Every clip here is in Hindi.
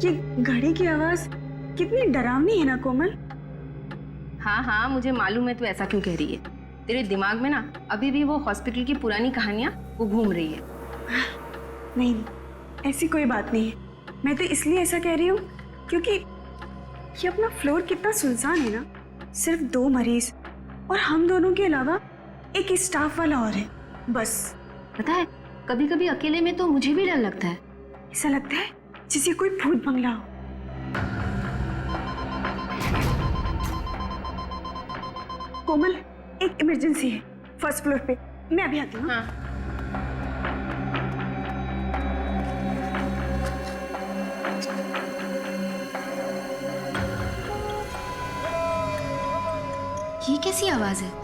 ये घड़ी की आवाज कितनी डरावनी है ना कोमल। हाँ हाँ, मुझे मालूम है तू ऐसा क्यों कह रही है। तेरे दिमाग में ना अभी भी वो हॉस्पिटल की पुरानी कहानियां वो घूम रही है। नहीं, ऐसी कोई बात नहीं है। मैं तो इसलिए ऐसा कह रही हूँ क्योंकि ये अपना फ्लोर कितना सुनसान है ना। सिर्फ 2 मरीज और हम दोनों के अलावा एक स्टाफ वाला और है बस। पता है, कभी कभी अकेले में तो मुझे भी डर लगता है। ऐसा लगता है जैसे कोई भूत बंगला हो। कोमल, एक इमरजेंसी है फर्स्ट फ्लोर पे। मैं अभी आती हूँ। हाँ। ये कैसी आवाज है?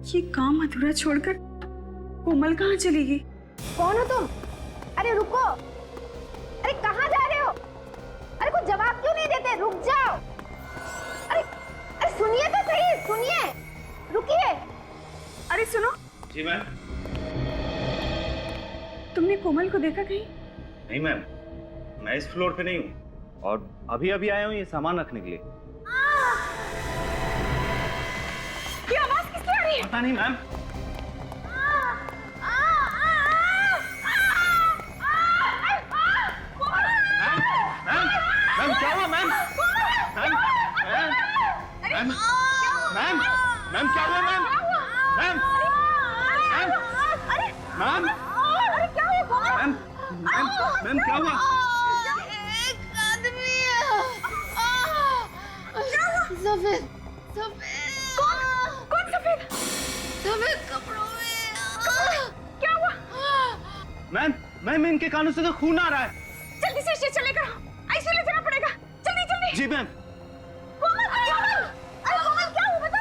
ये काम अधूरा छोड़कर कोमल कहाँ चली गई? कौन हो तुम? अरे रुको, अरे कहाँ जा रहे हो? अरे कुछ जवाब क्यों नहीं देते? रुक जाओ। अरे अरे सुनिए तो सही, सुनिए, रुकिए। अरे सुनो। जी मैम। तुमने कोमल को देखा कहीं? नहीं मैम, मैं इस फ्लोर पे नहीं हूँ और अभी अभी आया हूँ ये सामान रखने के लिए। ये आवाज किसकी आ रही है? पता नहीं मैम। मैम क्या हुआ ma'am? Ma'am ma'am ma'am ma'am क्या हुआ ma'am? Ma'am ma'am ma'am ma'am ma'am क्या हुआ? एक आदमी सफेद सफेद। कौन सफेद? सफेद कपड़ों में। क्या हुआ? मैम मैम इनके कानों से तो खून आ रहा है। जल्दी से इसे चले करो, आईसीयू ले जाना पड़ेगा। जल्दी जल्दी। जी मैम। कोमल, अरे कोमल क्या हुआ बता?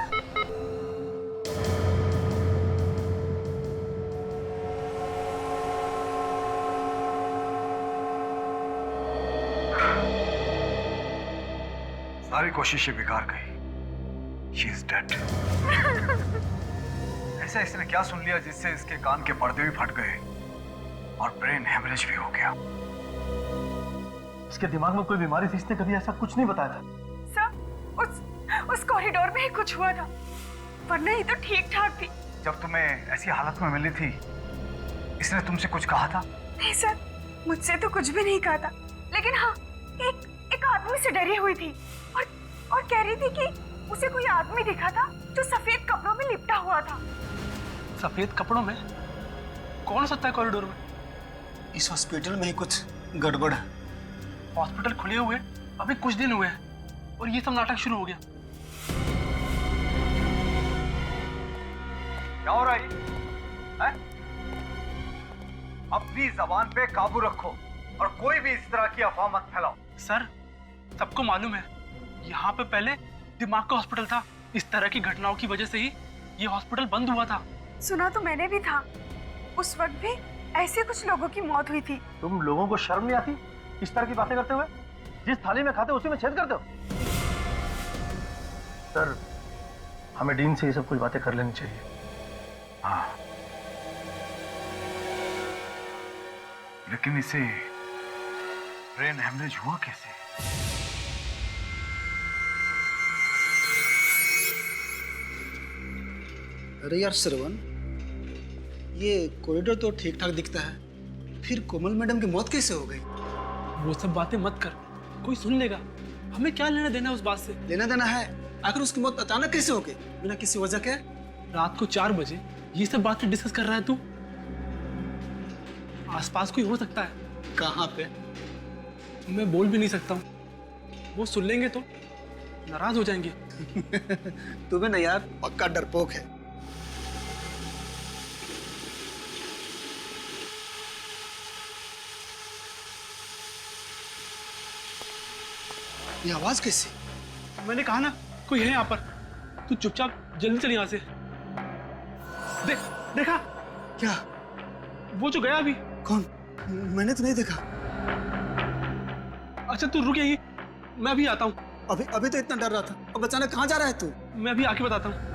सारी कोशिशें बेकार गई। She is dead. ऐसा इसने क्या सुन लिया जिससे इसके कान के पर्दे भी फट गए और ब्रेन हेमरेज भी हो गया। इसके दिमाग में कोई बीमारी थी, इसने कभी ऐसा कुछ नहीं बताया था। सब उस कॉरिडोर में ही कुछ हुआ था, वरना ही तो ठीक ठाक थी। जब तुम्हें ऐसी हालत में मिली थी, इसने तुमसे कुछ कहा था? नहीं सर, मुझसे तो कुछ भी नहीं कहा था, लेकिन हाँ एक आदमी से डरी हुई थी और कह रही थी कि उसे कोई आदमी दिखा था जो सफेद कपड़ों में लिपटा हुआ था। सफेद कपड़ों में? कौन हो सकता है कॉरिडोर में? इस हॉस्पिटल में ही कुछ गड़बड़ है। हॉस्पिटल खुले हुए अभी कुछ दिन हुए हैं और ये सब नाटक शुरू हो गया। क्या हो रहा है? अपनी जबान पे काबू रखो और कोई भी इस तरह की अफवाह मत फैलाओ। सर, सबको मालूम है यहाँ पे पहले दिमाग का हॉस्पिटल था। इस तरह की घटनाओं की वजह से ही ये हॉस्पिटल बंद हुआ था। सुना तो मैंने भी था, उस वक्त भी ऐसे कुछ लोगों की मौत हुई थी। तुम लोगों को शर्म नहीं आती इस तरह की बातें करते हुए? जिस थाली में खाते हो उसी में छेद करते हो। सर, हमें डीन से ये सब कुछ बातें कर लेनी चाहिए। हाँ, लेकिन इसे ब्रेन हेमरेज हुआ कैसे? अरे यार श्रवण, ये कॉरिडोर तो ठीक ठाक दिखता है, फिर कोमल मैडम की मौत कैसे हो गई? वो सब बातें मत कर, कोई सुन लेगा। हमें क्या लेना देना उस बात से? लेना देना है, आखिर उसकी मौत अचानक कैसे हो गई बिना किसी वजह के? रात को 4 बजे ये सब बातें डिस्कस कर रहा है तू? आसपास कोई हो सकता है। कहाँ पे? मैं बोल भी नहीं सकता हूँ, वो सुन लेंगे तो नाराज हो जाएंगे। तुम्हें ना यार पक्का डरपोक है। ये आवाज कैसी? मैंने कहा ना कोई है यहाँ पर। तू चुपचाप जल्दी चल यहाँ से। देख, देखा क्या? वो जो गया अभी। कौन? मैंने तो नहीं देखा। अच्छा तू रुक यहीं, मैं अभी आता हूँ। अभी अभी तो इतना डर रहा था, अब अचानक कहाँ जा रहा है तू? मैं अभी आके बताता हूँ।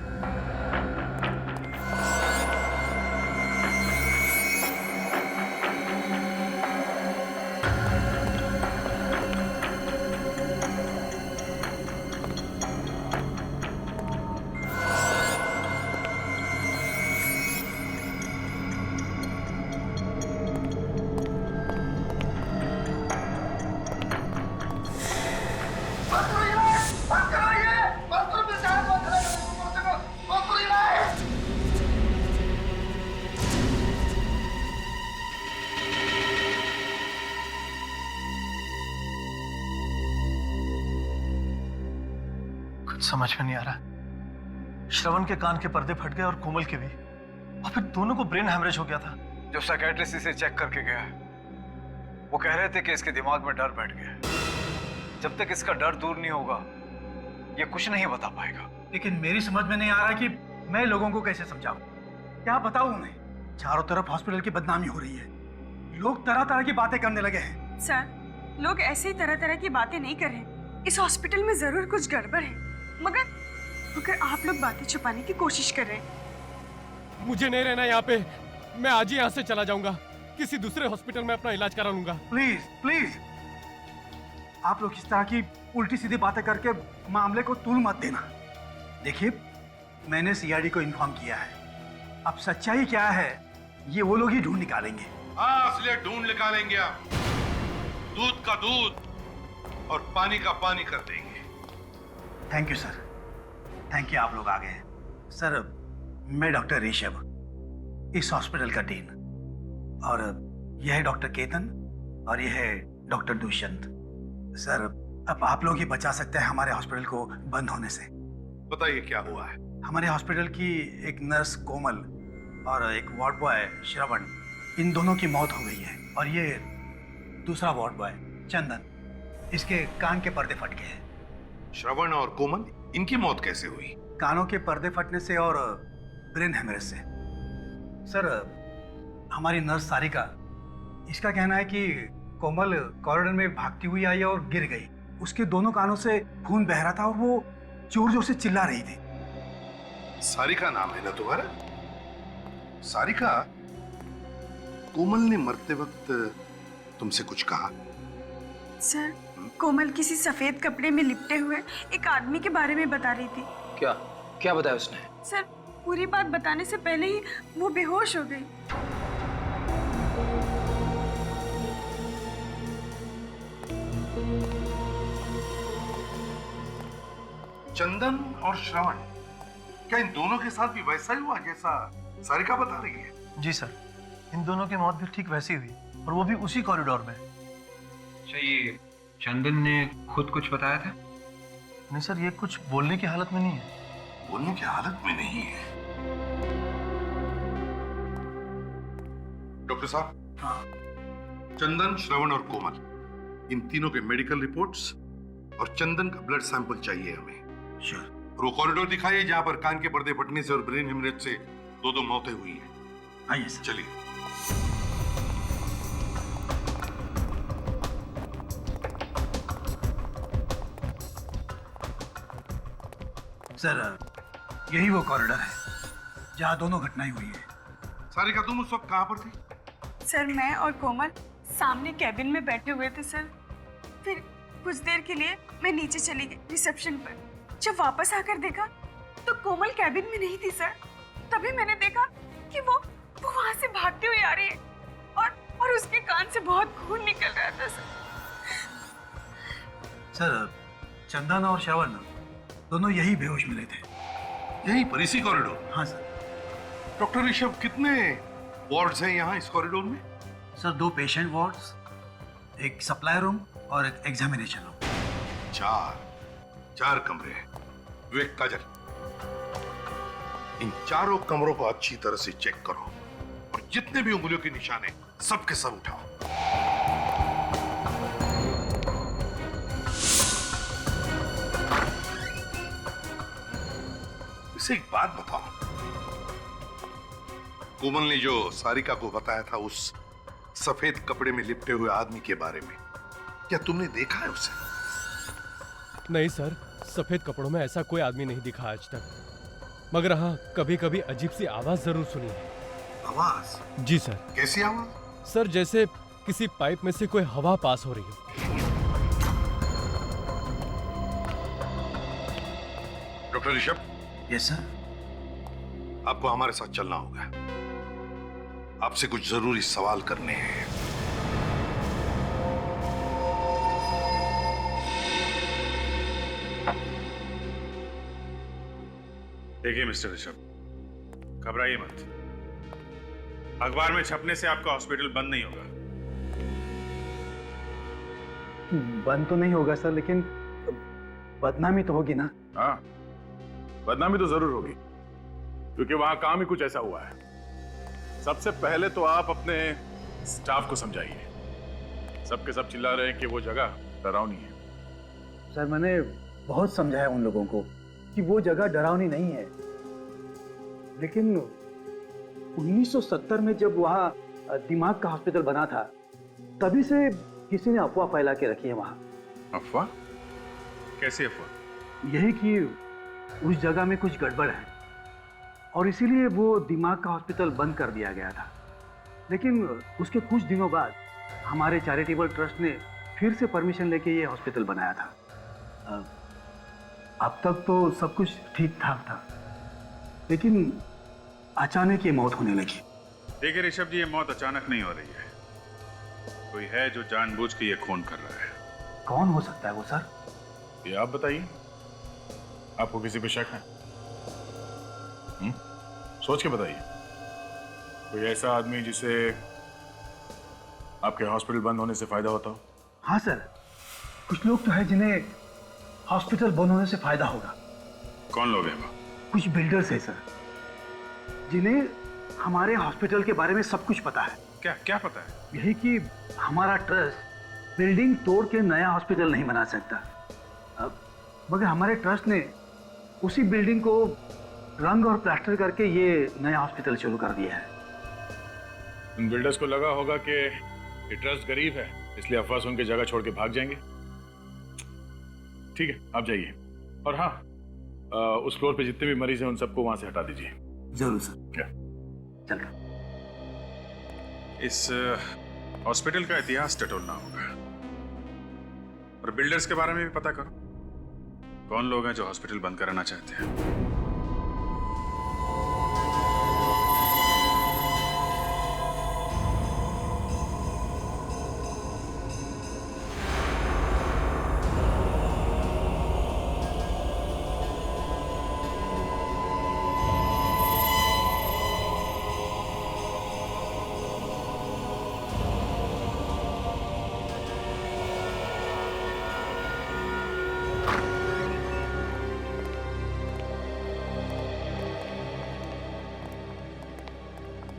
समझ में नहीं आ रहा। श्रवण के कान के पर्दे फट गए और कोमल के भी, और फिर दोनों को ब्रेन हैमरेज हो गया था। जो साइकियाट्रिस्ट इसे चेक करके गया वो कह रहे थे कि इसके दिमाग में डर बैठ गया। जब तक इसका डर दूर नहीं होगा ये कुछ नहीं बता पाएगा। लेकिन मेरी समझ में नहीं आ रहा कि मैं लोगों को कैसे समझाऊं, क्या बताऊं उन्हें। चारों तरफ हॉस्पिटल की बदनामी हो रही है, लोग तरह तरह की बातें करने लगे हैं। सर, लोग ऐसे ही तरह तरह की बातें नहीं कर रहे। इस हॉस्पिटल में जरूर कुछ गड़बड़ है, मगर आप लोग बातें छुपाने की कोशिश कर रहे हैं। मुझे नहीं रहना यहाँ पे, मैं आज ही यहाँ से चला जाऊंगा, किसी दूसरे हॉस्पिटल में अपना इलाज करा लूंगा। प्लीज प्लीज, आप लोग इस तरह की उल्टी सीधी बातें करके मामले को तूल मत देना। देखिए, मैंने सीआईडी को इन्फॉर्म किया है, अब सच्चाई क्या है ये वो लोग ही ढूंढ निकालेंगे। हाँ, असलियत ढूंढ निकालेंगे आप। दूध का दूध और पानी का पानी कर देंगे। Thank you sir, thank you, आप लोग आ गए। सर, मैं डॉक्टर ऋषभ, इस हॉस्पिटल का डीन, और यह है डॉक्टर केतन और यह है डॉक्टर दुष्यंत। सर, अब आप लोग ही बचा सकते हैं हमारे हॉस्पिटल को बंद होने से। बताइए क्या हुआ है? हमारे हॉस्पिटल की एक नर्स कोमल और एक वार्ड बॉय श्रवण, इन दोनों की मौत हो गई है। और ये दूसरा वार्ड बॉय चंदन, इसके कान के पर्दे फट गए हैं। श्रवण और कोमल, इनकी मौत कैसे हुई? कानों के पर्दे फटने से और ब्रेन हेमरेज से। सर, हमारी नर्स सारिका, इसका कहना है कि कोमल कॉरिडोर में भागती हुई आई और गिर गई। उसके दोनों कानों से खून बह रहा था और वो जोर जोर से चिल्ला रही थी। सारिका नाम है ना तुम्हारा? सारिका, कोमल ने मरते वक्त तुमसे कुछ कहा? सर, कोमल किसी सफेद कपड़े में लिपटे हुए एक आदमी के बारे में बता रही थी। क्या क्या बताया उसने? सर, पूरी बात बताने से पहले ही वो बेहोश हो गई। चंदन और श्रवण, क्या इन दोनों के साथ भी वैसा ही हुआ जैसा सारिका बता रही है? जी सर, इन दोनों की मौत भी ठीक वैसी हुई, और वो भी उसी कॉरिडोर में। अच्छा, ये चंदन ने खुद कुछ बताया था? नहीं सर, ये कुछ बोलने की हालत में नहीं है। बोलने की हालत में नहीं है? डॉक्टर साहब। हाँ। चंदन, श्रवण और कोमल, इन तीनों के मेडिकल रिपोर्ट्स और चंदन का ब्लड सैंपल चाहिए हमें। श्योर। और वो कॉरिडोर दिखाइए जहां पर कान के पर्दे फटने से और ब्रेन हेमरेज से दो मौतें हुई हैं। आइए सर। चलिए। सर, यही वो कॉरिडोर है जहां दोनों घटनाएं हुई है। सारिका, तुम उस वक्त कहां पर थी? सर, मैं और कोमल सामने कैबिन में बैठे हुए थे सर। फिर कुछ देर के लिए मैं नीचे चली गई रिसेप्शन पर। जब वापस आकर देखा तो कोमल कैबिन में नहीं थी सर। तभी मैंने देखा कि वो वहां से भागती हुई आ रही है और उसके कान से बहुत खून निकल रहा था सर। सर, चंदन और श्रवण दोनों यही बेहोश मिले थे। यही पर, इसी कॉरिडोर? हाँ सर। डॉक्टर ऋषभ, कितने वार्ड्स हैं यहाँ इस कॉरिडोर में? सर, 2 पेशेंट वार्ड्स, एक सप्लाई रूम और एक एग्जामिनेशन रूम। चार कमरे हैं। विवेक, काजल, इन चारों कमरों को अच्छी तरह से चेक करो और जितने भी उंगलियों के निशान हैं सबके सब उठाओ। मुझसे एक बात बताओ, कोमल ने जो सारिका को बताया था उस सफेद कपड़े में लिपटे हुए आदमी के बारे में, क्या तुमने देखा है उसे? नहीं सर, सफेद कपड़ों में ऐसा कोई आदमी नहीं दिखा आज तक, मगर हाँ कभी कभी अजीब सी आवाज जरूर सुनी है। आवाज? जी सर। कैसी आवाज? सर जैसे किसी पाइप में से कोई हवा पास हो रही हो। डॉक्टर ऋषभ। Yes sir. आपको हमारे साथ चलना होगा, आपसे कुछ जरूरी सवाल करने हैं। देखिए मिस्टर ऋषभ, घबराइए मत। अखबार में छपने से आपका हॉस्पिटल बंद नहीं होगा। बंद तो नहीं होगा सर, लेकिन बदनामी तो होगी ना। हाँ, बदनामी तो जरूर होगी, क्योंकि वहां काम ही कुछ ऐसा हुआ है। सबसे पहले तो आप अपने स्टाफ को समझाइए। सबके सब चिल्ला रहे हैं कि वो जगह डरावनी है। सर मैंने बहुत समझाया उन लोगों को कि वो जगह डरावनी नहीं है, लेकिन 1970 में जब वहाँ दिमाग का हॉस्पिटल बना था, तभी से किसी ने अफवाह फैला के रखी है वहाँ। अफवाह? कैसी अफवाह? यही कि उस जगह में कुछ गड़बड़ है और इसीलिए वो दिमाग का हॉस्पिटल बंद कर दिया गया था। लेकिन उसके कुछ दिनों बाद हमारे चैरिटेबल ट्रस्ट ने फिर से परमिशन लेके ये हॉस्पिटल बनाया था। अब तक तो सब कुछ ठीक ठाक था, लेकिन अचानक ये मौत होने लगी। देखिए ऋषभ जी, ये मौत अचानक नहीं हो रही है। कोई है जो जानबूझ के ये खून कर रहा है। कौन हो सकता है वो सर? ये आप बताइए, आपको किसी पे शक है? सोच के बताइए। कोई ऐसा आदमी जिसे आपके हॉस्पिटल बंद होने से फायदा होता हो? हाँ सर, कुछ लोग तो है जिन्हें हॉस्पिटल बंद होने से फायदा होगा। कौन लोग हैं वो? कुछ बिल्डर्स हैं सर, जिन्हें हमारे हॉस्पिटल के बारे में सब कुछ पता है। क्या क्या पता है? यही कि हमारा ट्रस्ट बिल्डिंग तोड़ के नया हॉस्पिटल नहीं बना सकता। मगर हमारे ट्रस्ट ने उसी बिल्डिंग को रंग और प्लास्टर करके ये नया हॉस्पिटल शुरू कर दिया है। उन बिल्डर्स को लगा होगा कि ये ट्रस्ट गरीब है, इसलिए अफवाह सुन के जगह छोड़ के भाग जाएंगे। ठीक है, आप जाइए। और हाँ, उस फ्लोर पे जितने भी मरीज हैं उन सबको वहां से हटा दीजिए। जरूर सर। क्या? चलो। इस हॉस्पिटल का इतिहास टटोलना होगा और बिल्डर्स के बारे में भी पता करो। कौन लोग हैं जो हॉस्पिटल बंद कराना चाहते हैं?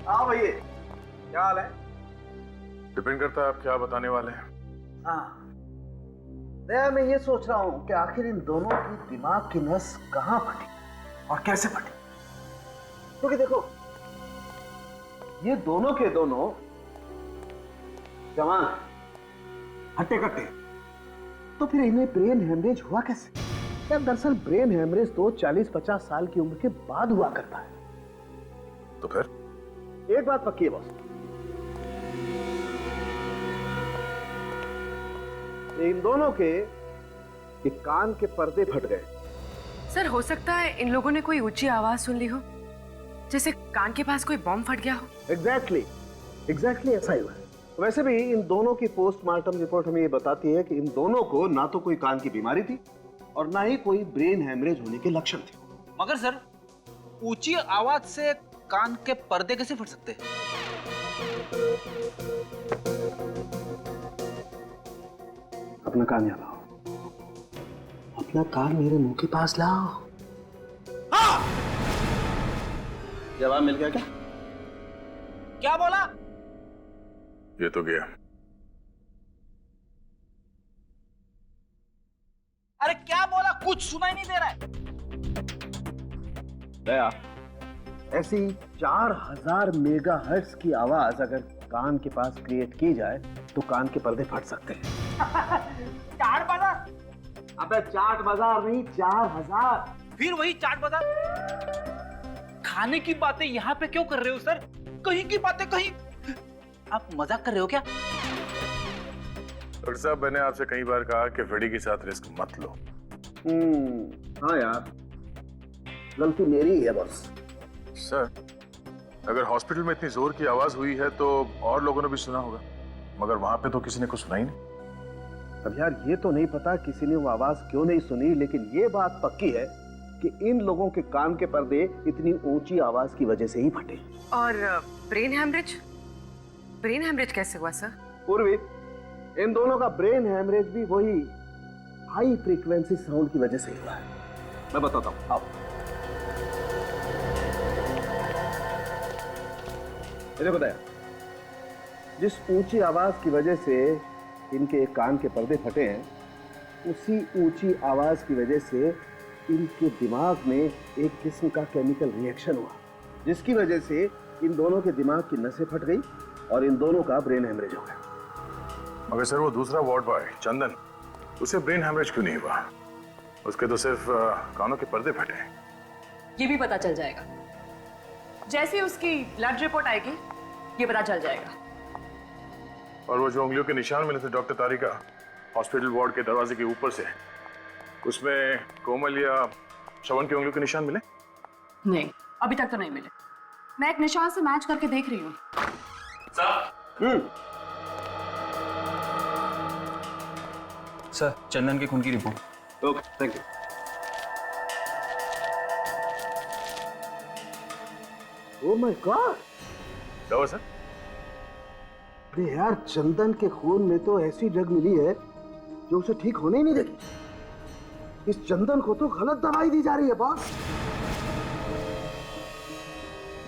हाँ भैया, क्या हाल है? डिपेंड करता है आप क्या बताने वाले हैं। हाँ, मैं ये सोच रहा हूँ कि आखिर इन दोनों की दिमाग की नस कहाँ फटी और कैसे फटी। क्योंकि देखो, ये दोनों के दोनों जवान हट्टे कट्टे, तो फिर इन्हें ब्रेन हेमरेज हुआ कैसे? यार दरअसल ब्रेन हेमरेज तो 40-50 साल की उम्र के बाद हुआ करता है। तो फिर एक बात पक्की है बॉस, इन दोनों के कान के पर्दे फट गए। सर हो सकता है इन लोगों ने कोई ऊंची आवाज सुन ली हो, जैसे कान के पास कोई बॉम्ब फट गया हो। एग्जैक्टली ऐसा ही हुआ है। वैसे भी इन दोनों की पोस्टमार्टम रिपोर्ट हमें ये बताती है कि इन दोनों को ना तो कोई कान की बीमारी थी और ना ही कोई ब्रेन हेमरेज होने के लक्षण थे। मगर सर, ऊंची आवाज से कान के पर्दे कैसे फट सकते हैं? अपना कान यहाँ लाओ, अपना कान मेरे मुंह के पास लाओ। हाँ! जवाब मिल गया क्या? क्या बोला? ये तो गया। अरे क्या बोला? कुछ सुनाई नहीं दे रहा है। दया, ऐसी 4000 मेगाहर्ट्ज की आवाज अगर कान के पास क्रिएट की जाए तो कान के पर्दे फट सकते हैं। चाट बाजार? अबे चाट बाजार नहीं, 4000। फिर वही चाट बाजार। खाने की बातें यहाँ पे क्यों कर रहे हो सर? कहीं की बातें कहीं। आप मजाक कर रहे हो क्या? डॉक्टर साहब, मैंने आपसे कई बार कहा कि फ्रेडी के साथ रिस्क मत लो। हाँ यार, गलती मेरी ही है बस। सर, अगर हॉस्पिटल में इतनी जोर की आवाज हुई है तो और लोगों ने भी सुना होगा, मगर वहां पे तो किसी ने कुछ सुना ही नहीं। अब यार ये तो नहीं पता किसी ने वो आवाज क्यों नहीं सुनी, लेकिन ये बात पक्की है कि इन लोगों के कान के पर्दे इतनी ऊंची आवाज की वजह से ही फटे। और ब्रेन हैमरेज? ब्रेन हैमरेज कैसे हुआ सर? पूर्वी, इन दोनों का ब्रेन हैमरेज भी वही हाई फ्रीक्वेंसी साउंड की वजह से हुआ है। मैं बताता हूं, आओ। मुझे बताया, जिस ऊंची आवाज की वजह से इनके कान के पर्दे फटे हैं, उसी ऊंची आवाज की वजह से इनके दिमाग में एक किस्म का केमिकल रिएक्शन हुआ, जिसकी वजह से इन दोनों के दिमाग की नसें फट गई और इन दोनों का ब्रेन हैमरेज हो गया। मगर सर, वो दूसरा वार्ड बॉय चंदन, उसे ब्रेन हैमरेज क्यों नहीं हुआ? उसके तो सिर्फ कानों के पर्दे फटे हैं। ये भी पता चल जाएगा। जैसे ही उसकी ब्लड रिपोर्ट आएगी ये पता चल जाएगा। और वो जो उंगलियों के निशान मिले थे डॉक्टर तारिका हॉस्पिटल वार्ड के दरवाजे के ऊपर से, उसमें कोमल या श्रवण की उंगलियों के निशान मिले? नहीं, अभी तक तो नहीं मिले। मैं एक निशान से मैच करके देख रही हूँ। सर, चंदन के खून की report. Okay, thank you. Oh my God! क्या हुआ सर? अरे यार, चंदन के खून में तो ऐसी ड्रग मिली है जो उसे ठीक होने ही नहीं देगी। इस चंदन को तो गलत दवाई दी जा रही है बॉस।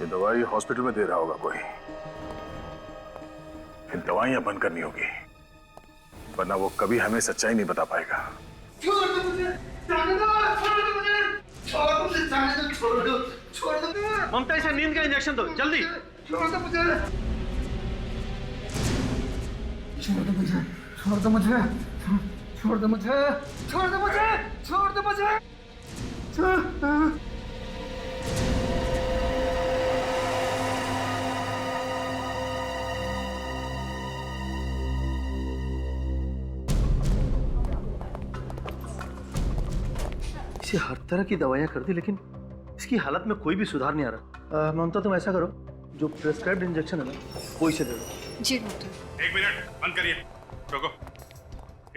ये दवाई हॉस्पिटल में दे रहा होगा कोई। फिर दवाइयां बंद करनी होगी, वरना वो कभी हमें सच्चाई नहीं बता पाएगा। छोड़ दो मुझे, जाने दो, छोड़ दो मुझे, छोड़ दो मुझे, जाने दो, छोड़ दो, छोड़ दो। ममता, इसे नींद का इंजेक्शन दो जल्दी। छोड़ दो मुझे, छोड़ दो मुझे, छोड़ दो मुझे, छोड़ दो मुझे, छोड़ दो मुझे, छोड़ दो मुझे, छोड़। इसे हर तरह की दवाइयां कर दी, लेकिन इसकी हालत में कोई भी सुधार नहीं आ रहा। ममता, तुम ऐसा करो, जो प्रेस्क्राइब्ड इंजेक्शन है ना, वो इसे दे दो। जी डॉक्टर। 1 मिनट, बंद करिए, रोको।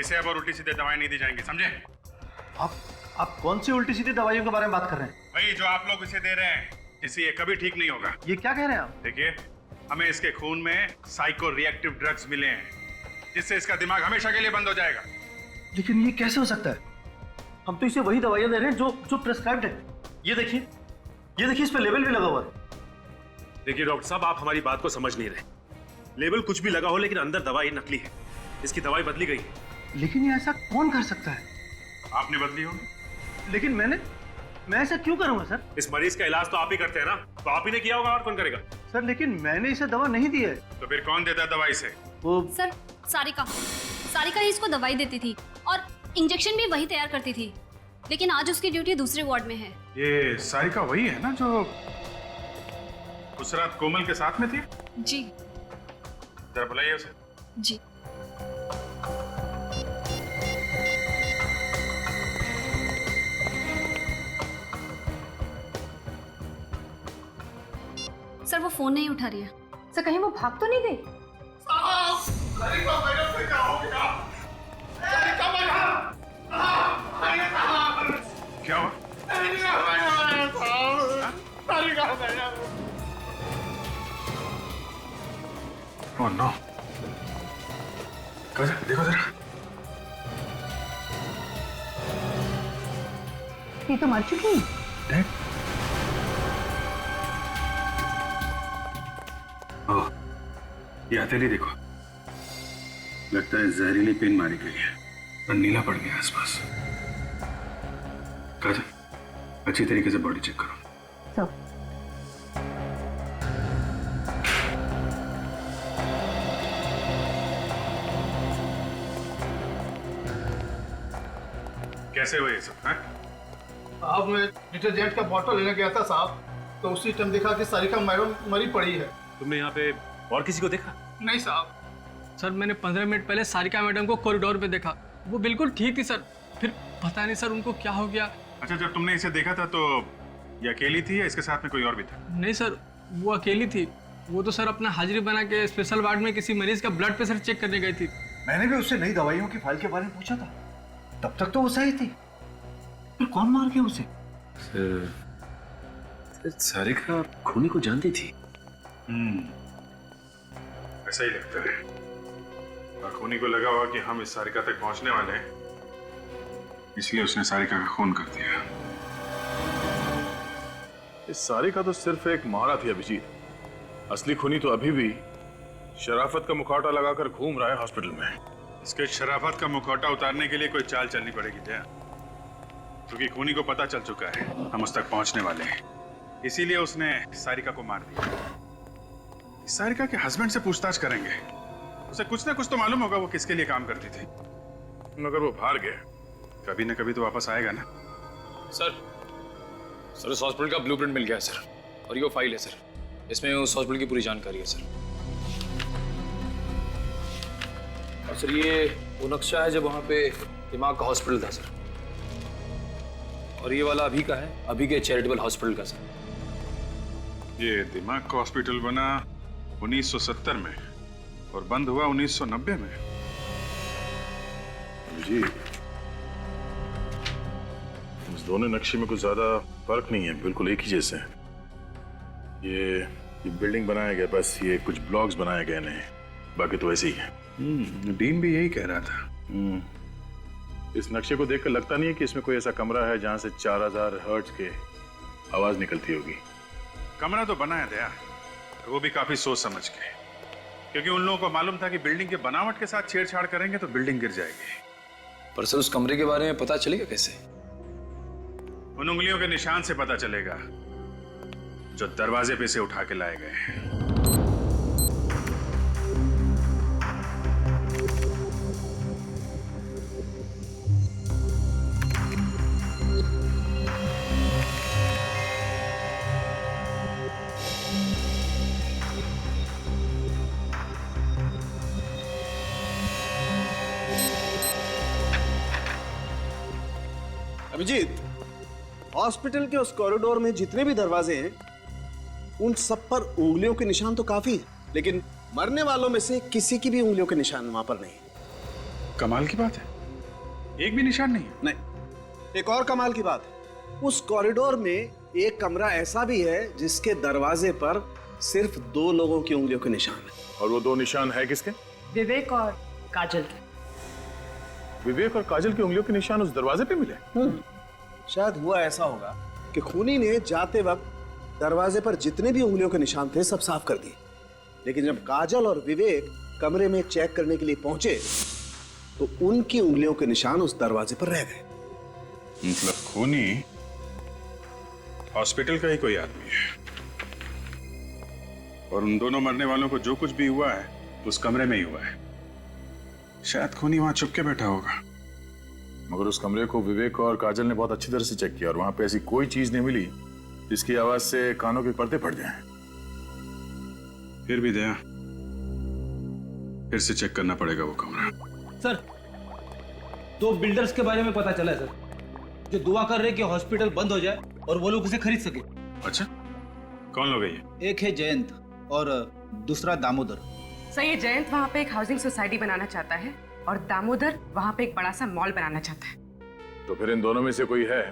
इसे अब और उल्टी सीधे दवाएं नहीं दी जाएंगी, समझे? आप कौन सी उल्टी सीधी दवाइयों के बारे में बात कर रहे हैं? वही जो आप लोग इसे दे रहे हैं, जिससे ये कभी ठीक नहीं होगा। ये क्या कह रहे हैं आप? देखिए, हमें इसके खून में साइको रिएक्टिव ड्रग्स मिले हैं, जिससे इसका दिमाग हमेशा के लिए बंद हो जाएगा। लेकिन ये कैसे हो सकता है? हम तो इसे वही दवाइयां दे रहे हैं जो प्रेस्क्राइब्ड है। ये देखिए, इस पे लेबल भी लगा हुआ है। देखिए डॉक्टर साहब, आप हमारी बात को समझ नहीं रहे। लेबल कुछ भी लगा हो, लेकिन अंदर दवाई नकली है। इसकी दवाई बदली गई है। लेकिन ये ऐसा कौन कर सकता है? आपने बदली होगी। लेकिन मैं ऐसा क्यों करूंगा सर? इस मरीज का इलाज तो आप ही करते हैं ना, तो आप ही ने किया होगा, और कौन करेगा? सर, लेकिन मैंने इसे दवा नहीं दी है। तो फिर कौन देता है दवाई से? वो सर, सारिका ही इसको दवाई देती थी और इंजेक्शन भी वही तैयार करती थी, लेकिन आज उसकी ड्यूटी दूसरे वार्ड में है। ये सारिका वही है ना जो उस रात कोमल के साथ में थी? जी। जरा बुलाइए उसे। जी। सर, वो फोन नहीं उठा रही है। सर, कहीं वो भाग तो नहीं गई? सारिका मैडम से क्या हो गया? सारिका मैडम, क्या हुआ? सारिका मैडम। Oh no. देखो जरा। ये तो मर चुकी है। ओह, ये हथेली देखो, लगता है जहरीली पिन मारी गई है और नीला पड़ गया आसपास। काजल, अच्छी तरीके से बॉडी चेक करो। सो कैसे हुए ये सब हैं? साहब मैं डिटर्जेंट का बॉटल लेने गया था साहब, तो उसी टाइम देखा कि सारिका मैडम मरी पड़ी है। तुमने यहाँ पे और किसी को देखा? नहीं साहब, सर मैंने 15 मिनट पहले सारिका मैडम को कॉरिडोर पे देखा, वो बिल्कुल ठीक थी सर। फिर पता नहीं सर उनको क्या हो गया। अच्छा, जब तुमने इसे देखा था तो ये अकेली थी या इसके साथ में कोई और भी था? नहीं सर, वो अकेली थी। वो तो सर अपना हाजिरी बना के स्पेशल वार्ड में किसी मरीज का ब्लड प्रेशर चेक करने गई थी। मैंने भी उससे नई दवाइयों की फाइल के बारे में पूछा था, तब तक तो वो सही थी। फिर कौन मार गया उसे? सारिका खूनी को जानती थी। ऐसा ही लगता है। और खूनी को लगा हुआ कि हम इस सारिका तक पहुंचने वाले हैं, इसलिए उसने सारिका का खून कर दिया। इस सारिका तो सिर्फ एक मोहरा थी अभिजीत। असली खूनी तो अभी भी शराफत का मुखौटा लगाकर घूम रहा है हॉस्पिटल में। इसके शराफत का मुखौटा उतारने के लिए कोई चाल चलनी पड़ेगी जया, क्योंकि खूनी को पता चल चुका है हम उस तक पहुंचने वाले हैं, इसीलिए उसने सारिका को मार दिया। सारिका के हस्बैंड से पूछताछ करेंगे, उसे कुछ ना कुछ तो मालूम होगा वो किसके लिए काम करती थी। मगर वो भाग गया, कभी ना कभी तो वापस आएगा ना। सर इस हॉस्पिटल का ब्लूप्रिंट मिल गया है सर, और ये फाइल है सर, इसमें उस हॉस्पिटल की पूरी जानकारी है सर। और सर ये वो नक्शा है जब वहाँ पे दिमाग का हॉस्पिटल था सर, और ये वाला अभी का है, अभी के चैरिटेबल हॉस्पिटल का सर। ये दिमाग का हॉस्पिटल बना 1970 में और बंद हुआ 1990 में। जी, इस दोनों नक्शे में कुछ ज्यादा फर्क नहीं है, बिल्कुल एक ही जैसे हैं। ये बिल्डिंग बनाया गया, बस ये कुछ ब्लॉक्स बनाए गए नहीं, बाकी तो वैसे ही है। डीन भी यही कह रहा था। इस नक्शे को देखकर लगता नहीं है कि इसमें कोई ऐसा कमरा है जहां से 4000 हर्ट्ज के आवाज निकलती होगी। कमरा तो बना है दया, वो भी काफी सोच समझ के, क्योंकि उन लोगों को मालूम था कि बिल्डिंग के बनावट के साथ छेड़छाड़ करेंगे तो बिल्डिंग गिर जाएगी। पर सर उस कमरे के बारे में पता चलेगा कैसे? उन उंगलियों के निशान से पता चलेगा जो दरवाजे पे से उठा के लाए गए हैं। अभिजीत, हॉस्पिटल के उस कॉरिडोर में जितने भी दरवाजे हैं उन सब पर उंगलियों के निशान तो काफी है, लेकिन मरने वालों में से किसी की भी उंगलियों के निशान वहां पर नहीं। कमाल की बात है, एक भी निशान नहीं है। नहीं, एक और कमाल की बात है, उस कॉरिडोर में एक कमरा ऐसा भी है जिसके दरवाजे पर सिर्फ 2 लोगों की उंगलियों के निशान है। और वो 2 निशान है किसके? विवेक और काजल के। विवेक और काजल की उंगलियों के निशान उस दरवाजे पे मिले? शायद हुआ ऐसा होगा कि खूनी ने जाते वक्त दरवाजे पर जितने भी उंगलियों के निशान थे सब साफ कर दिए, लेकिन जब काजल और विवेक कमरे में चेक करने के लिए पहुंचे तो उनकी उंगलियों के निशान उस दरवाजे पर रह गए। मतलब खूनी हॉस्पिटल का ही कोई आदमी है, और उन दोनों मरने वालों को जो कुछ भी हुआ है उस कमरे में ही हुआ है। शायद खूनी वहां छुप के बैठा होगा। मगर उस कमरे को विवेक और काजल ने बहुत अच्छी तरह से चेक किया, और वहां पे ऐसी कोई चीज नहीं मिली जिसकी आवाज से कानों के पर्दे फट जाएं। फिर भी दया, फिर से चेक करना पड़ेगा वो कमरा। सर 2 बिल्डर्स के बारे में पता चला है सर, जो दुआ कर रहे कि हॉस्पिटल बंद हो जाए और वो लोग उसे खरीद सके। अच्छा, कौन लोग है ये? एक है जयंत और दूसरा दामोदर। सर ये जयंत वहाँ पे एक हाउसिंग सोसाइटी बनाना चाहता है और दामोदर वहाँ पे एक बड़ा सा मॉल बनाना चाहता है। तो फिर इन दोनों में से कोई है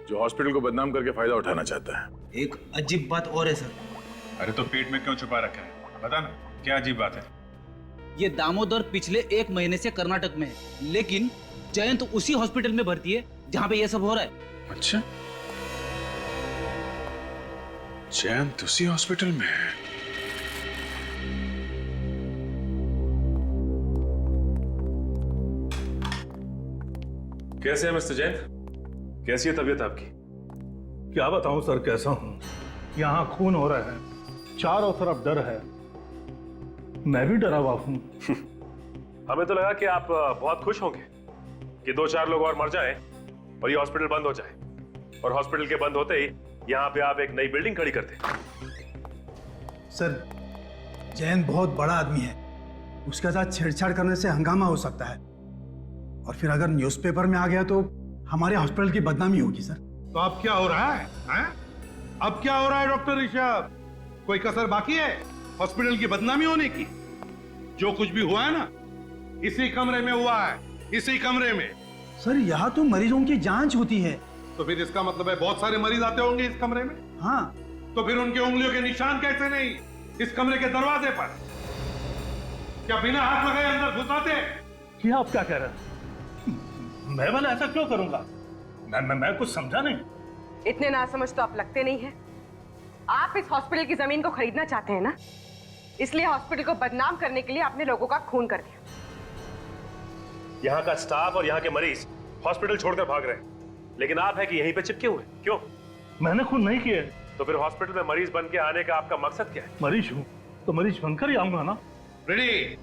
जो हॉस्पिटल को बदनाम करके फायदा उठाना चाहता है। एक अजीब बात और है सर। अरे तो पेट में क्यों छुपा रखा है, बता ना, क्या अजीब बात है? ये दामोदर पिछले 1 महीने से कर्नाटक में है, लेकिन जयंत उसी हॉस्पिटल में भर्ती है जहाँ पे ये सब हो रहा है। अच्छा, जयंत उसी हॉस्पिटल में है। कैसे हैं मिस्टर जैन? कैसी है तबीयत आपकी? क्या बताऊं सर, कैसा हूं? यहाँ खून हो रहा है, चारों तरफ डर है। मैं भी डरा हुआ हूँ। हमें तो लगा कि आप बहुत खुश होंगे कि 2-4 लोग और मर जाएं और ये हॉस्पिटल बंद हो जाए, और हॉस्पिटल के बंद होते ही यहाँ पे आप एक नई बिल्डिंग खड़ी करते। सर, जैन बहुत बड़ा आदमी है, उसके साथ छेड़छाड़ करने से हंगामा हो सकता है, और फिर अगर न्यूज़पेपर में आ गया तो हमारे हॉस्पिटल की बदनामी होगी सर। तो अब क्या हो रहा है, हैं? अब क्या हो रहा है डॉक्टर ऋषभ? कोई कसर बाकी है हॉस्पिटल की बदनामी होने की? जो कुछ भी हुआ है ना, इसी कमरे में हुआ है, इसी कमरे में। सर, यहाँ तो मरीजों की जांच होती है। तो फिर इसका मतलब है बहुत सारे मरीज आते होंगे इस कमरे में। हाँ। तो फिर उनकी उंगलियों के निशान कैसे नहीं इस कमरे के दरवाजे पर? क्या बिना हाथ लगाए अंदर घुस आते? क्या आप क्या कह रहे हैं? मैं भला ऐसा क्यों करूंगा? मैं कुछ समझा नहीं। इतने नासमझ तो आप लगते नहीं हैं। आप इस हॉस्पिटल की जमीन को खरीदना चाहते हैं ना, इसलिए हॉस्पिटल को बदनाम करने के लिए आपने लोगों का खून कर दिया। यहाँ का स्टाफ और यहाँ के मरीज हॉस्पिटल छोड़कर भाग रहे हैं, लेकिन आप है कि यहीं पे चिपके हुए। क्यों? मैंने खून नहीं किया। तो फिर हॉस्पिटल में मरीज बन के आने का आपका मकसद क्या है? मरीज हूँ तो मरीज बनकर ही आऊंगा ना। रेडी?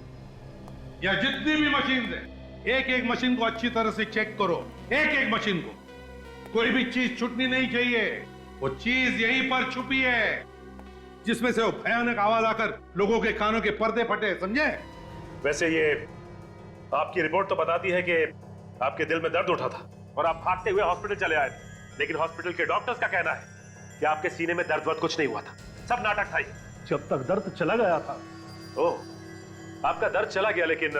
या जितनी भी मशीन है, एक एक मशीन को अच्छी तरह से चेक करो, एक एक मशीन को। कोई भी चीज छूटनी नहीं चाहिए। वो चीज यहीं पर छुपी है जिसमें से वो भयानक आवाज आकर लोगों के कानों के पर्दे फटे, समझे? वैसे ये आपकी रिपोर्ट तो बताती है कि आपके दिल में दर्द उठा था और आप भागते हुए हॉस्पिटल चले आए थे, लेकिन हॉस्पिटल के डॉक्टर्स का कहना है कि आपके सीने में दर्द वर्द कुछ नहीं हुआ था, सब नाटक था। जब तक दर्द चला गया था। ओह, आपका दर्द चला गया, लेकिन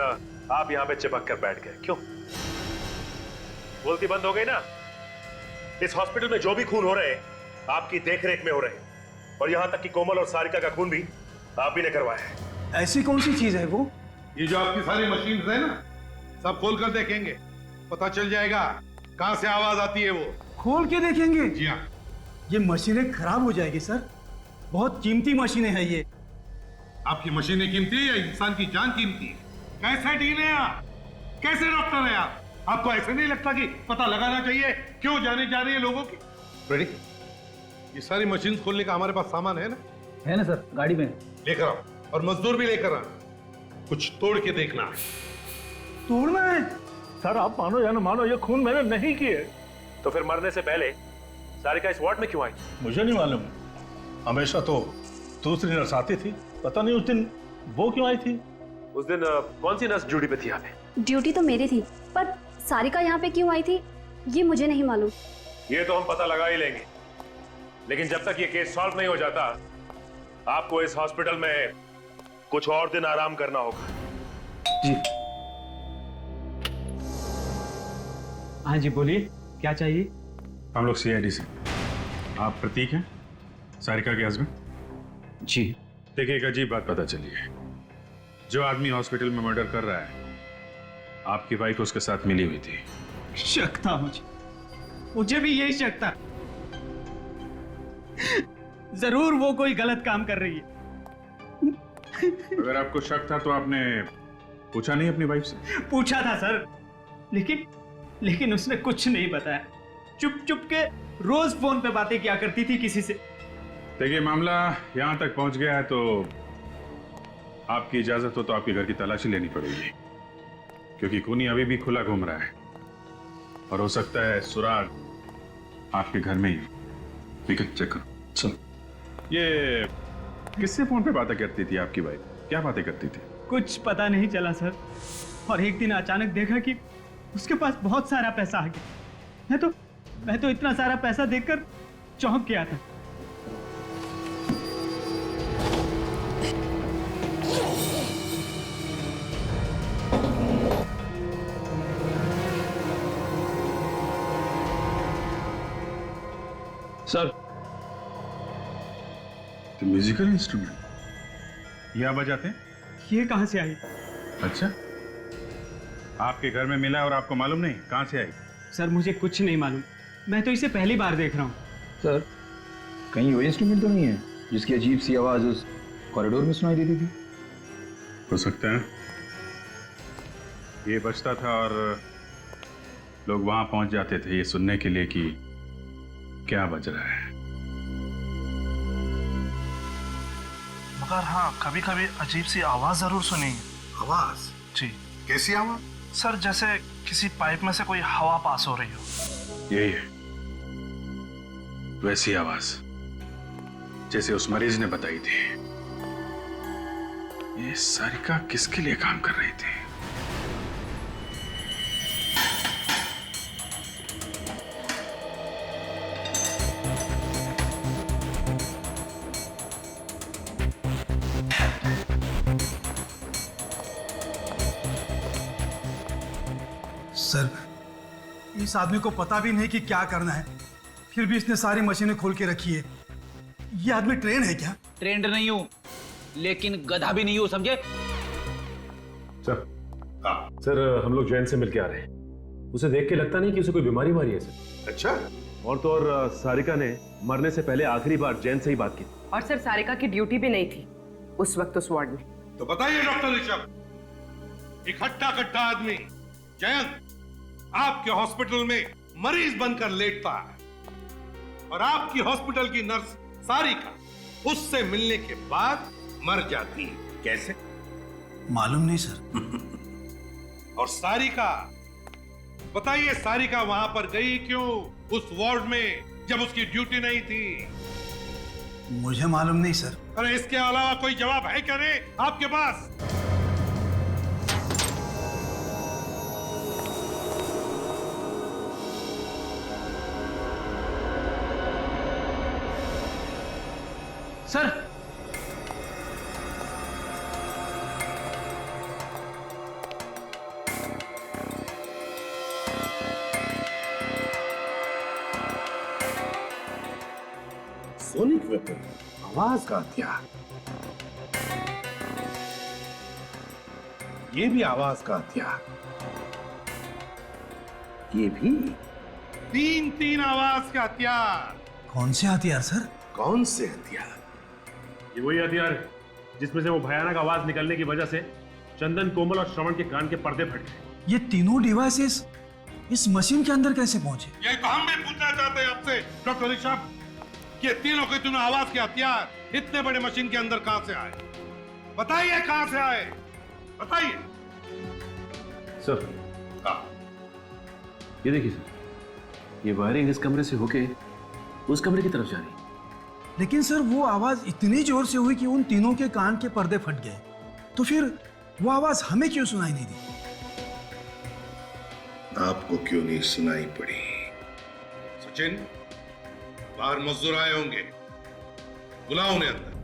आप यहाँ पे चिपक कर बैठ गए। क्यों? बोलती बंद हो गई ना? इस हॉस्पिटल में जो भी खून हो रहे हैं आपकी देखरेख में हो रहे हैं, और यहाँ तक कि कोमल और सारिका का खून भी आप ही ने करवाया है। ऐसी कौन सी चीज है वो? ये जो आपकी सारी मशीन है ना, सब खोल कर देखेंगे, पता चल जाएगा कहां से आवाज आती है। वो खोल के देखेंगे? जी हाँ। ये मशीनें खराब हो जाएगी सर, बहुत कीमती मशीनें हैं ये। आपकी मशीनें कीमती है या इंसान की जान कीमती है? कैसे डील है आप? कैसे डॉक्टर है आप? आपको ऐसे नहीं लगता कि पता लगाना चाहिए क्यों जाने जा रही है लोगों की? रेडी? ये सारी मशीन खोलने का हमारे पास सामान है ना? है ना सर, गाड़ी में लेकर आओ, और मजदूर भी लेकर आना। कुछ तोड़ के देखना है। तोड़ना है? सर, आप मानो या न मानो, ये खून मैंने नहीं किए। तो फिर मरने से पहले सारिका इस वार्ड में क्यों आई? मुझे नहीं मालूम। हमेशा तो दूसरी नर्स आती थी, पता नहीं उस दिन वो क्यों आई थी। उस दिन कौन सी नर्स ड्यूटी पे थी यहाँ पे? ड्यूटी तो मेरी थी, पर सारिका यहाँ पे क्यों आई थी ये मुझे नहीं मालूम। ये तो हम पता लगा ही लेंगे, लेकिन जब तक ये केस सॉल्व नहीं हो जाता आपको इस हॉस्पिटल में कुछ और दिन आराम करना होगा। जी हाँ जी, बोलिए क्या चाहिए? हम लोग सीआईडी से। आप प्रतीक हैं, सारिका के हस्बैंड? जी। देखिए, एक अजीब बात पता चली है। जो आदमी हॉस्पिटल में मर्डर कर रहा है, आपकी वाइफ उसके साथ मिली हुई थी। शक था मुझे भी यही शक था। जरूर वो कोई गलत काम कर रही है। अगर आपको शक था तो आपने पूछा नहीं अपनी वाइफ से? पूछा था सर, लेकिन उसने कुछ नहीं बताया। चुप चुप के रोज फोन पे बातें किया करती थी किसी से। देखिए, मामला यहां तक पहुंच गया है तो आपकी इजाजत हो तो आपके घर की तलाशी लेनी पड़ेगी, क्योंकि खूनी अभी भी खुला घूम रहा है और हो सकता है सुराग आपके घर में ही। ठीक है, चेक करो। चलो। ये किससे फोन पे बातें करती थी आपकी वाइफ? क्या बातें करती थी? कुछ पता नहीं चला सर, और एक दिन अचानक देखा कि उसके पास बहुत सारा पैसा आ गया। मैं तो इतना सारा पैसा देखकर चौंक गया था। सर, तो म्यूजिकल इंस्ट्रूमेंट ये आप बजाते हैं? ये कहां से आई? अच्छा, आपके घर में मिला और आपको मालूम नहीं? कहां से आई? सर, मुझे कुछ नहीं मालूम, मैं तो इसे पहली बार देख रहा हूँ। सर, कहीं वो इंस्ट्रूमेंट तो नहीं है जिसकी अजीब सी आवाज उस कॉरिडोर में सुनाई देती थी? हो सकता है ये बजता था और लोग वहां पहुंच जाते थे ये सुनने के लिए कि क्या बज रहा है। मगर हाँ, कभी कभी अजीब सी आवाज जरूर सुनी। आवाज? जी। कैसी आवाज? सर जैसे किसी पाइप में से कोई हवा पास हो रही हो। यही है, वैसी आवाज जैसे उस मरीज ने बताई थी। ये सारिका किसके लिए काम कर रही थी? सर, इस आदमी को पता भी नहीं कि क्या करना है, फिर भी इसने सारी मशीनें खोल के रखी है। ये आदमी ट्रेन है क्या? ट्रेंड नहीं हूं, लेकिन गधा भी नहीं हूं, समझे? सर हम लोग जैन से मिलके आ रहे हैं। उसे देख के लगता नहीं कि उसे कोई बीमारी मारी है सर। अच्छा। और तो और सारिका ने मरने से पहले आखिरी बार जैन से ही बात की। और सर सारिका की ड्यूटी भी नहीं थी उस वक्त उस वार्ड में। तो बताइए डॉक्टर ऋषभ, एक हट्टा कट्टा आदमी जयंत आपके हॉस्पिटल में मरीज बनकर लेटता है और आपकी हॉस्पिटल की नर्स सारिका उससे मिलने के बाद मर जाती है। कैसे? मालूम नहीं सर। और सारिका, बताइए सारिका वहां पर गई क्यों उस वार्ड में जब उसकी ड्यूटी नहीं थी? मुझे मालूम नहीं सर। अरे इसके अलावा कोई जवाब है क्या रे आपके पास? सर, सोनिक वेपन, आवाज का हथियार। ये भी आवाज का हथियार। ये भी तीन आवाज का हथियार। कौन से हथियार सर? कौन से हथियार? ये वही हथियार है जिसमें से वो भयानक आवाज निकलने की वजह से चंदन, कोमल और श्रवण के कान के पर्दे फट गए। ये तीनों डिवाइसेस इस मशीन के अंदर कैसे पहुंचे? ये तो हम भी पूछना चाहते हैं आपसे डॉक्टर ऋषभ, कि तीनों के तीनों आवाज के हथियार इतने बड़े मशीन के अंदर कहां से आए? बताइए कहां से आए, बताइए। सर, ये देखिए सर, ये वायरिंग इस कमरे से होके उस कमरे की तरफ जा रही है। लेकिन सर वो आवाज इतनी जोर से हुई कि उन तीनों के कान के पर्दे फट गए, तो फिर वो आवाज हमें क्यों सुनाई नहीं दी? आपको क्यों नहीं सुनाई पड़ी? सचिन, बाहर मजदूर आए होंगे, बुलाओ उन्हें अंदर।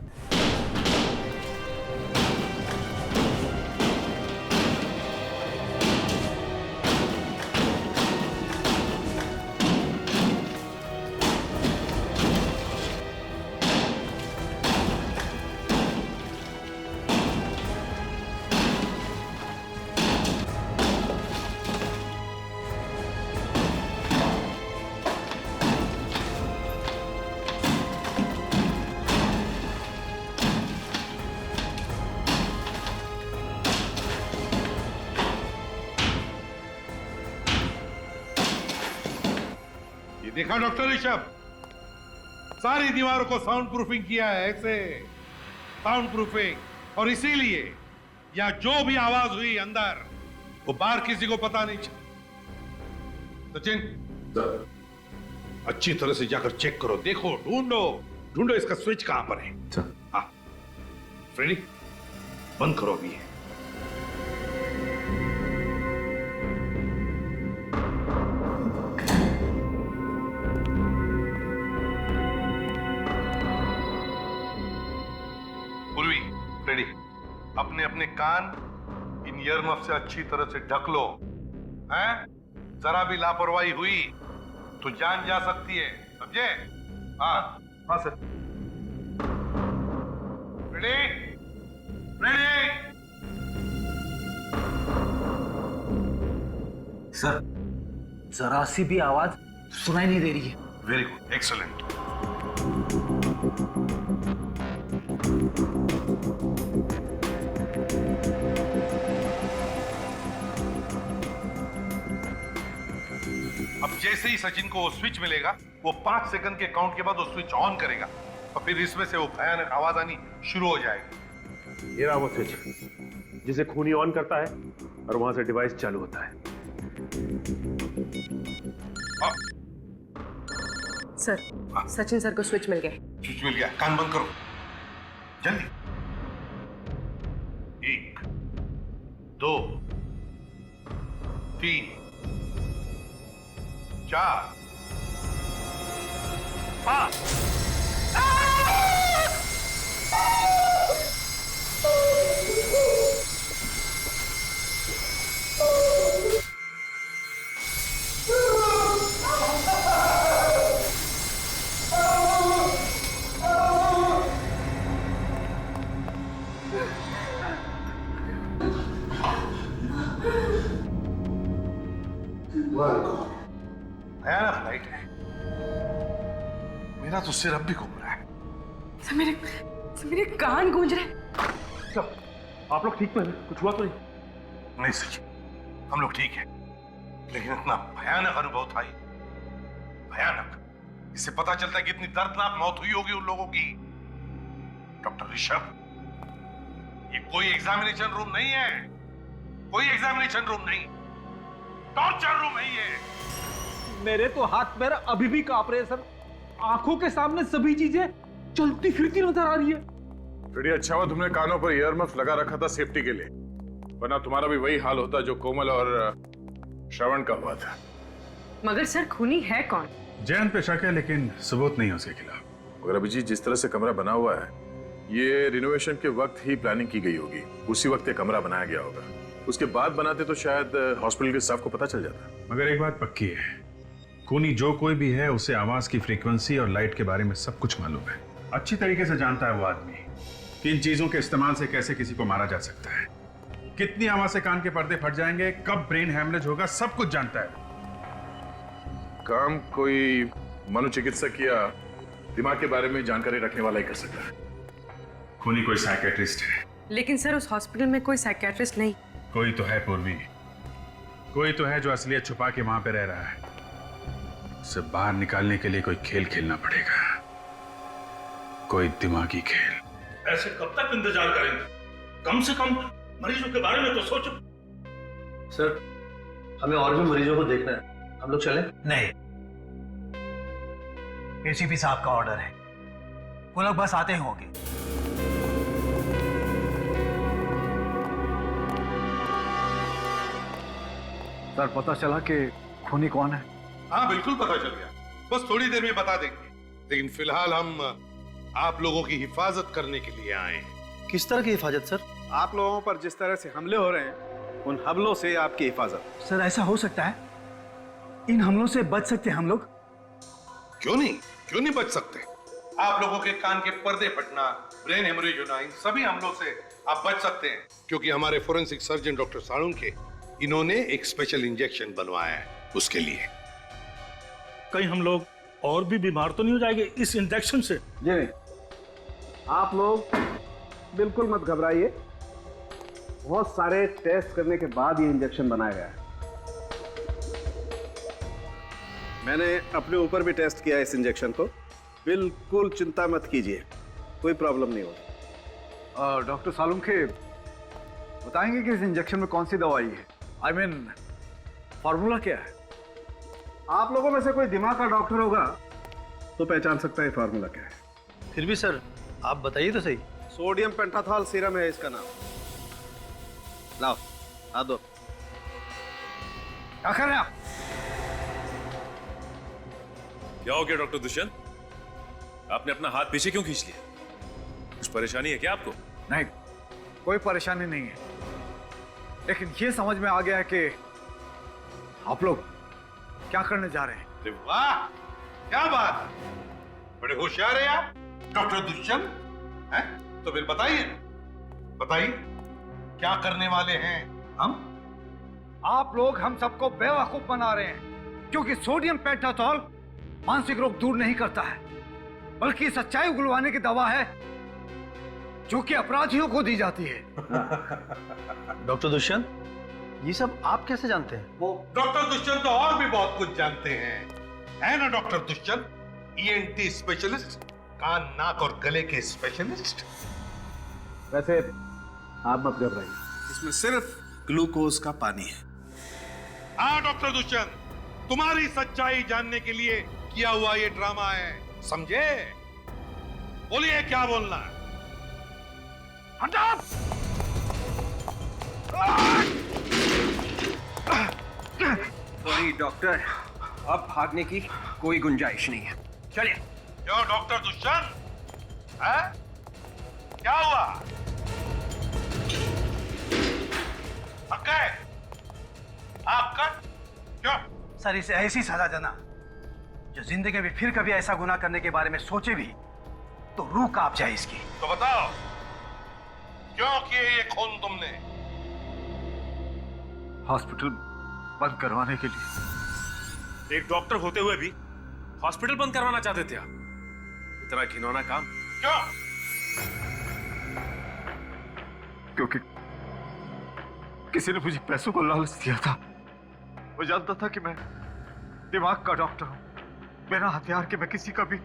देखा डॉक्टर ऋषभ, सारी दीवारों को साउंड प्रूफिंग किया है, ऐसे साउंड प्रूफिंग, और इसीलिए या जो भी आवाज हुई अंदर वो बाहर किसी को पता नहीं चला। सचिन, अच्छी तरह से जाकर चेक करो, देखो, ढूंढो इसका स्विच कहां पर है। हाँ फ्रेडी, बंद करो अभी। रेडी, अपने अपने कान इन ईयरमफ से अच्छी तरह से ढक लो, हैं? जरा भी लापरवाही हुई तो जान जा सकती है, समझे? हाँ हाँ सर। Ready, ready. सर, जरा सी भी आवाज सुनाई नहीं दे रही है। Very good, excellent. अब जैसे ही सचिन को वो स्विच मिलेगा, वो 5 सेकंड के काउंट के बाद वो स्विच ऑन करेगा और फिर इसमें से वो भयानक आवाज आनी शुरू हो जाएगी। ये रहा वो स्विच जिसे खूनी ऑन करता है और वहां से डिवाइस चालू होता है। सर, सचिन सर को स्विच मिल गया। स्विच मिल गया, कान बंद करो जल्दी। 1 2 3 4 5। भयानक लाइट है। मेरा तो सिर अब भी घूम रहा है। सर मेरे कान गूंज रहे। आप लोग ठीक तो हैं? कुछ हुआ तो नहीं? नहीं सचिन, हम लोग ठीक हैं, लेकिन इतना भयानक अनुभव था ये, भयानक। इससे पता चलता है कि इतनी दर्दनाक मौत हुई होगी उन लोगों की। डॉक्टर ऋषभ, ये कोई एग्जामिनेशन रूम नहीं है, कोई एग्जामिनेशन रूम नहीं, टॉर्चर रूम है ये। मेरे तो हाथ पैर अभी भी कांप रहे हैं सर। आंखों के सामने सभी चीजें चलती फिरती नजर आ रही है। फ्रेडी, अच्छा हुआ तुमने कानों पर ईयरमफ्स लगा रखा था सेफ्टी के लिए, वरना तुम्हारा भी वही हाल होता जो कोमल और श्रवण का हुआ था। मगर सर खूनी है कौन? जैन पे शक है लेकिन सबूत नहीं है उसके खिलाफ। मगर अभिजीत, जिस तरह से कमरा बना हुआ है, ये रिनोवेशन के वक्त ही प्लानिंग की गई होगी। उसी वक्त ये कमरा बनाया गया होगा। उसके बाद बनाते तो शायद हॉस्पिटल के स्टाफ को पता चल जाता। मगर एक बात पक्की है, खूनी जो कोई भी है उसे आवाज की फ्रीक्वेंसी और लाइट के बारे में सब कुछ मालूम है। अच्छी तरीके से जानता है वो आदमी कि इन चीजों के इस्तेमाल से कैसे किसी को मारा जा सकता है, कितनी आवाज से कान के पर्दे फट जाएंगे, कब ब्रेन हैमरेज होगा, सब कुछ जानता है। काम कोई मनोचिकित्सक या दिमाग के बारे में जानकारी रखने वाला ही कर सकता है। खूनी कोई साइकेट्रिस्ट है। लेकिन सर उस हॉस्पिटल में कोई साइकियाट्रिस्ट नहीं। कोई तो है पूर्वी, कोई तो है जो असलियत छुपा के वहां पे रह रहा है। उसे बाहर निकालने के लिए कोई खेल खेलना पड़ेगा, कोई दिमागी खेल। ऐसे कब तक इंतजार करेंगे? कम से कम मरीजों के बारे में तो सोचो। सर, हमें और भी मरीजों को देखना है, हम लोग चलें? नहीं, एसीपी साहब का ऑर्डर है, वो लोग बस आते ही होंगे। सर, पता चला कि खूनी कौन है? हाँ बिल्कुल पता चल गया, बस थोड़ी देर में बता देंगे। लेकिन फिलहाल हम आप लोगों की हिफाजत करने के लिए आए हैं। किस तरह की हिफाजत सर? आप लोगों पर जिस तरह से हमले हो रहे हैं, उन हमलों से आपकी हिफाजत। सर ऐसा हो सकता है, इन हमलों से बच सकते हैं हम लोग? क्यों नहीं बच सकते? आप लोगों के कान के पर्दे फटना, ब्रेन हेमरेज होना, इन सभी हमलों से आप बच सकते हैं, क्योंकि हमारे फोरेंसिक सर्जन डॉक्टर साळुंखे इन्होंने एक स्पेशल इंजेक्शन बनवाया है उसके लिए। कहीं हम लोग और भी बीमार तो नहीं हो जाएंगे इस इंजेक्शन से? जी नहीं, आप लोग बिल्कुल मत घबराइए। बहुत सारे टेस्ट करने के बाद ये इंजेक्शन बनाया गया है। मैंने अपने ऊपर भी टेस्ट किया है इस इंजेक्शन को। बिल्कुल चिंता मत कीजिए, कोई प्रॉब्लम नहीं होगी। डॉक्टर साळुंखे बताएंगे कि इस इंजेक्शन में कौन सी दवाई है? I mean, फॉर्मूला क्या है? आप लोगों में से कोई दिमाग का डॉक्टर होगा तो पहचान सकता है फॉर्मूला क्या है। फिर भी सर, आप बताइए तो सही। सोडियम पेंटाथॉल सीरम है इसका नाम। लाओ, हाथ दो। क्या कर रहे हैं आप? क्या हो गया डॉक्टर दुष्यंत? आपने अपना हाथ पीछे क्यों खींच लिया? कुछ परेशानी है क्या आपको? नहीं, कोई परेशानी नहीं है, लेकिन ये समझ में आ गया है कि आप लोग क्या करने जा रहे हैं। अरे वाह, क्या बात, बड़े होशियार हैं आप डॉक्टर दुष्यंत हैं। तो फिर बताइए क्या करने वाले हैं हम? आप लोग हम सबको बेवकूफ बना रहे हैं, क्योंकि सोडियम पेंटाथॉल मानसिक रोग दूर नहीं करता है, बल्कि सच्चाई उगलवाने की दवा है जो कि अपराधियों को दी जाती है। डॉक्टर दुष्यंत, ये सब आप कैसे जानते हैं? वो डॉक्टर दुष्यंत तो और भी बहुत कुछ जानते हैं, है ना डॉक्टर दुष्यंत? ENT स्पेशलिस्ट, कान नाक और गले के स्पेशलिस्ट। वैसे आप मत घबराइए, इसमें सिर्फ ग्लूकोज का पानी है। हाँ डॉक्टर दुष्यंत, तुम्हारी सच्चाई जानने के लिए किया हुआ ये ड्रामा है, समझे? बोलिए क्या बोलना है? सॉरी डॉक्टर, अब भागने की कोई गुंजाइश नहीं है, चलिए। क्यों डॉक्टर दुष्यंत, है? क्या हुआ? थक गए? आपका क्यों? सर इसे ऐसी सजा देना जो जिंदगी में फिर कभी ऐसा गुनाह करने के बारे में सोचे भी तो रूह कांप जाए इसकी। तो बताओ क्यों किए ये खून तुमने? हॉस्पिटल बंद करवाने के लिए। एक डॉक्टर होते हुए भी हॉस्पिटल बंद करवाना चाहते थे आप? इतना घिनौना काम क्यों? क्योंकि किसी ने मुझे पैसों को लालच दिया था। वो जानता था कि मैं दिमाग का डॉक्टर हूं, बिना हथियार के मैं किसी का भी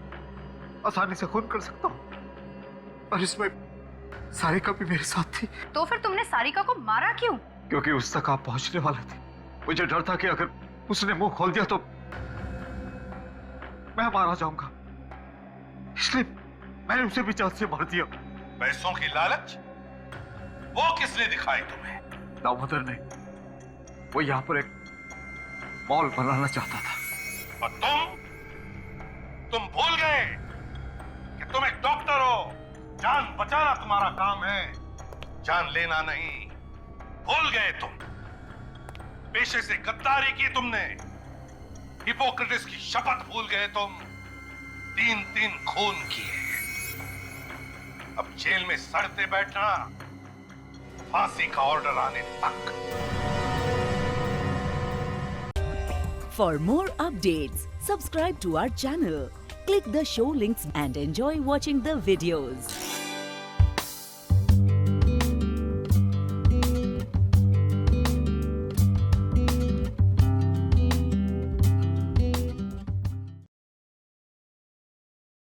आसानी से खून कर सकता हूं। और इसमें सारिका भी मेरे साथ थी। तो फिर तुमने सारिका को मारा क्यों? क्योंकि उस तक आप पहुंचने वाले थे। मुझे डर था कि अगर उसने मुंह खोल दिया तो मैं मारा जाऊंगा, इसलिए मैंने उसे भी जान से मार दिया। पैसों की लालच वो किसने दिखाई तुम्हें? दामोदर ने। वो यहाँ पर एक मॉल बनाना चाहता था। और तुम भूल गए कि तुम एक डॉक्टर हो। जान बचाना तुम्हारा काम है, जान लेना नहीं। भूल गए तुम। पेशे से गद्दारी की तुमने, हिपोक्रेटिस की शपथ भूल गए तुम। 3-3 खून किए। अब जेल में सड़ते बैठना, फांसी का ऑर्डर आने तक। For more updates, subscribe to our channel, click the show links and enjoy watching the videos.